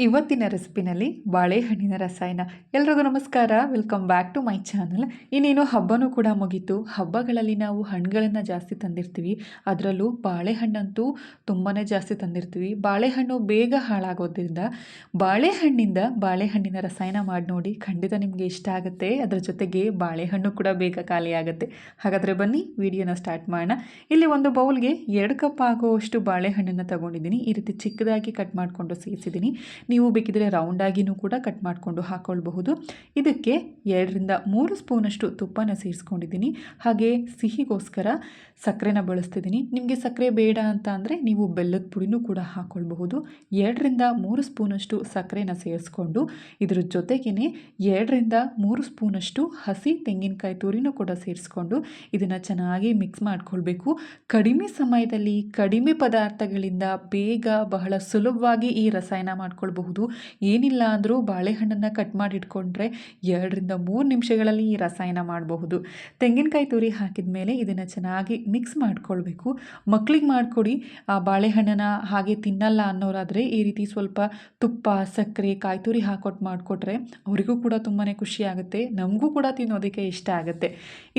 ಇವತ್ತಿನ ರೆಸಿಪಿನಲ್ಲಿ ಬಾಳೆಹಣ್ಣಿನ ರಸಾಯನ. ಎಲ್ರಿಗೂ ನಮಸ್ಕಾರ, welcome back to my channel. ಇನ್ನೇನು ಹಬ್ಬನೂ ಕೂಡ ಮುಗೀತು. ಹಬ್ಬಗಳಲ್ಲಿ ನಾವು ಹಣ್ಣುಗಳನ್ನು ಜಾಸ್ತಿ ತಂದಿರ್ತೀವಿ, ಅದರಲ್ಲೂ ಬಾಳೆಹಣ್ಣಂತೂ ತುಂಬಾ ಜಾಸ್ತಿ ತಂದಿರ್ತೀವಿ. ಬಾಳೆಹಣ್ಣು ಬೇಗ ಹಾಳಾಗೋದ್ರಿಂದ ಬಾಳೆಹಣ್ಣಿನ ರಸಾಯನ ಮಾಡಿ ನೋಡಿ, ಖಂಡಿತ ನಿಮಗೆ ಇಷ್ಟ ಆಗುತ್ತೆ. ಅದರ ಜೊತೆಗೆ ಬಾಳೆಹಣ್ಣು ಕೂಡ ಬೇಗ ಖಾಲಿ ಆಗುತ್ತೆ. ಹಾಗಾದರೆ ಬನ್ನಿ ವಿಡಿಯೋನ ಸ್ಟಾರ್ಟ್ ಮಾಡೋಣ. ಇಲ್ಲಿ ಒಂದು ಬೌಲ್ಗೆ 2 ಕಪ್ ಆಗುವಷ್ಟು ಬಾಳೆಹಣ್ಣನ್ನು ತಗೊಂಡಿದ್ದೀನಿ. ಈ ರೀತಿ ಚಿಕ್ಕದಾಗಿ ಕಟ್ ಮಾಡಿಕೊಂಡು ಸೇರಿಸಿದ್ದೀನಿ. ನೀವು ಬೇಕಿದ್ರೆ ರೌಂಡಾಗಿನೂ ಕೂಡ ಕಟ್ ಮಾಡಿಕೊಂಡು ಹಾಕ್ಕೊಳ್ಬಹುದು. ಇದಕ್ಕೆ 2ರಿಂದ 3 ಸ್ಪೂನಷ್ಟು ತುಪ್ಪನ ಸೇರಿಸ್ಕೊಂಡಿದ್ದೀನಿ. ಹಾಗೆ ಸಿಹಿಗೋಸ್ಕರ ಸಕ್ಕರೆನ ಬಳಸ್ತಿದ್ದೀನಿ. ನಿಮಗೆ ಸಕ್ಕರೆ ಬೇಡ ಅಂತ ಅಂದರೆ ನೀವು ಬೆಲ್ಲದ ಪುಡಿನೂ ಕೂಡ ಹಾಕ್ಕೊಳ್ಬಹುದು. 2ರಿಂದ 3 ಸ್ಪೂನಷ್ಟು ಸಕ್ಕರೆನ ಸೇರಿಸ್ಕೊಂಡು ಇದ್ರ ಜೊತೆಗೇ 2ರಿಂದ 3 ಸ್ಪೂನಷ್ಟು ಹಸಿ ತೆಂಗಿನಕಾಯಿ ತುರಿನೂ ಕೂಡ ಸೇರಿಸ್ಕೊಂಡು ಇದನ್ನು ಚೆನ್ನಾಗಿ ಮಿಕ್ಸ್ ಮಾಡ್ಕೊಳ್ಬೇಕು. ಕಡಿಮೆ ಸಮಯದಲ್ಲಿ ಕಡಿಮೆ ಪದಾರ್ಥಗಳಿಂದ ಬೇಗ ಬಹಳ ಸುಲಭವಾಗಿ ಈ ರಸಾಯನ ಮಾಡ್ಕೊಳ್ಬಹುದು. ಏನಿಲ್ಲ ಅಂದರೂ ಬಾಳೆಹಣ್ಣನ್ನು ಕಟ್ ಮಾಡಿ ಇಟ್ಕೊಂಡ್ರೆ 2ರಿಂದ 3 ನಿಮಿಷಗಳಲ್ಲಿ ಈ ರಸಾಯನ ಮಾಡಬಹುದು. ತೆಂಗಿನಕಾಯಿ ತುರಿ ಹಾಕಿದ ಮೇಲೆ ಇದನ್ನು ಚೆನ್ನಾಗಿ ಮಿಕ್ಸ್ ಮಾಡ್ಕೊಳ್ಬೇಕು. ಮಕ್ಕಳಿಗೆ ಮಾಡಿಕೊಡಿ. ಆ ಬಾಳೆಹಣ್ಣನ್ನು ಹಾಗೆ ತಿನ್ನಲ್ಲ ಅನ್ನೋರಾದರೆ ಈ ರೀತಿ ಸ್ವಲ್ಪ ತುಪ್ಪ, ಸಕ್ಕರೆ, ಕಾಯಿ ತುರಿ ಹಾಕೊಟ್ಟು ಮಾಡಿಕೊಟ್ರೆ ಅವರಿಗೂ ಕೂಡ ತುಂಬಾ ಖುಷಿ ಆಗುತ್ತೆ. ನಮಗೂ ಕೂಡ ತಿನ್ನೋದಕ್ಕೆ ಇಷ್ಟ ಆಗುತ್ತೆ.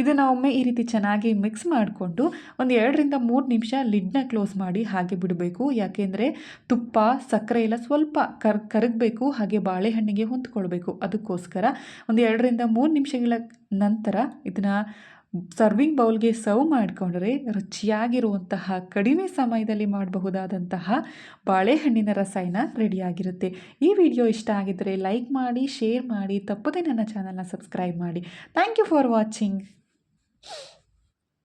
ಇದನ್ನು ಒಮ್ಮೆ ಈ ರೀತಿ ಚೆನ್ನಾಗಿ ಮಿಕ್ಸ್ ಮಾಡಿಕೊಂಡು ಒಂದು 2ರಿಂದ 3 ನಿಮಿಷ ಲಿಡ್ನ ಕ್ಲೋಸ್ ಮಾಡಿ ಹಾಗೆ ಬಿಡಬೇಕು. ಯಾಕೆಂದರೆ ತುಪ್ಪ, ಸಕ್ಕರೆ ಎಲ್ಲ ಸ್ವಲ್ಪ ಕರಗಬೇಕು, ಹಾಗೆ ಬಾಳೆಹಣ್ಣಿಗೆ ಹೊಂದ್ಕೊಳ್ಬೇಕು. ಅದಕ್ಕೋಸ್ಕರ ಒಂದು 2ರಿಂದ 3 ನಿಮಿಷಗಳ ನಂತರ ಇದನ್ನು ಸರ್ವಿಂಗ್ ಬೌಲ್ಗೆ ಸರ್ವ್ ಮಾಡಿಕೊಂಡ್ರೆ ರುಚಿಯಾಗಿರುವಂತಹ ಕಡಿಮೆ ಸಮಯದಲ್ಲಿ ಮಾಡಬಹುದಾದಂತಹ ಬಾಳೆಹಣ್ಣಿನ ರಸಾಯನ ರೆಡಿಯಾಗಿರುತ್ತೆ. ಈ ವಿಡಿಯೋ ಇಷ್ಟ ಆಗಿದ್ದರೆ ಲೈಕ್ ಮಾಡಿ, ಶೇರ್ ಮಾಡಿ, ತಪ್ಪದೇ ನನ್ನ ಚಾನಲ್ನ ಸಬ್ಸ್ಕ್ರೈಬ್ ಮಾಡಿ. Thank you for watching.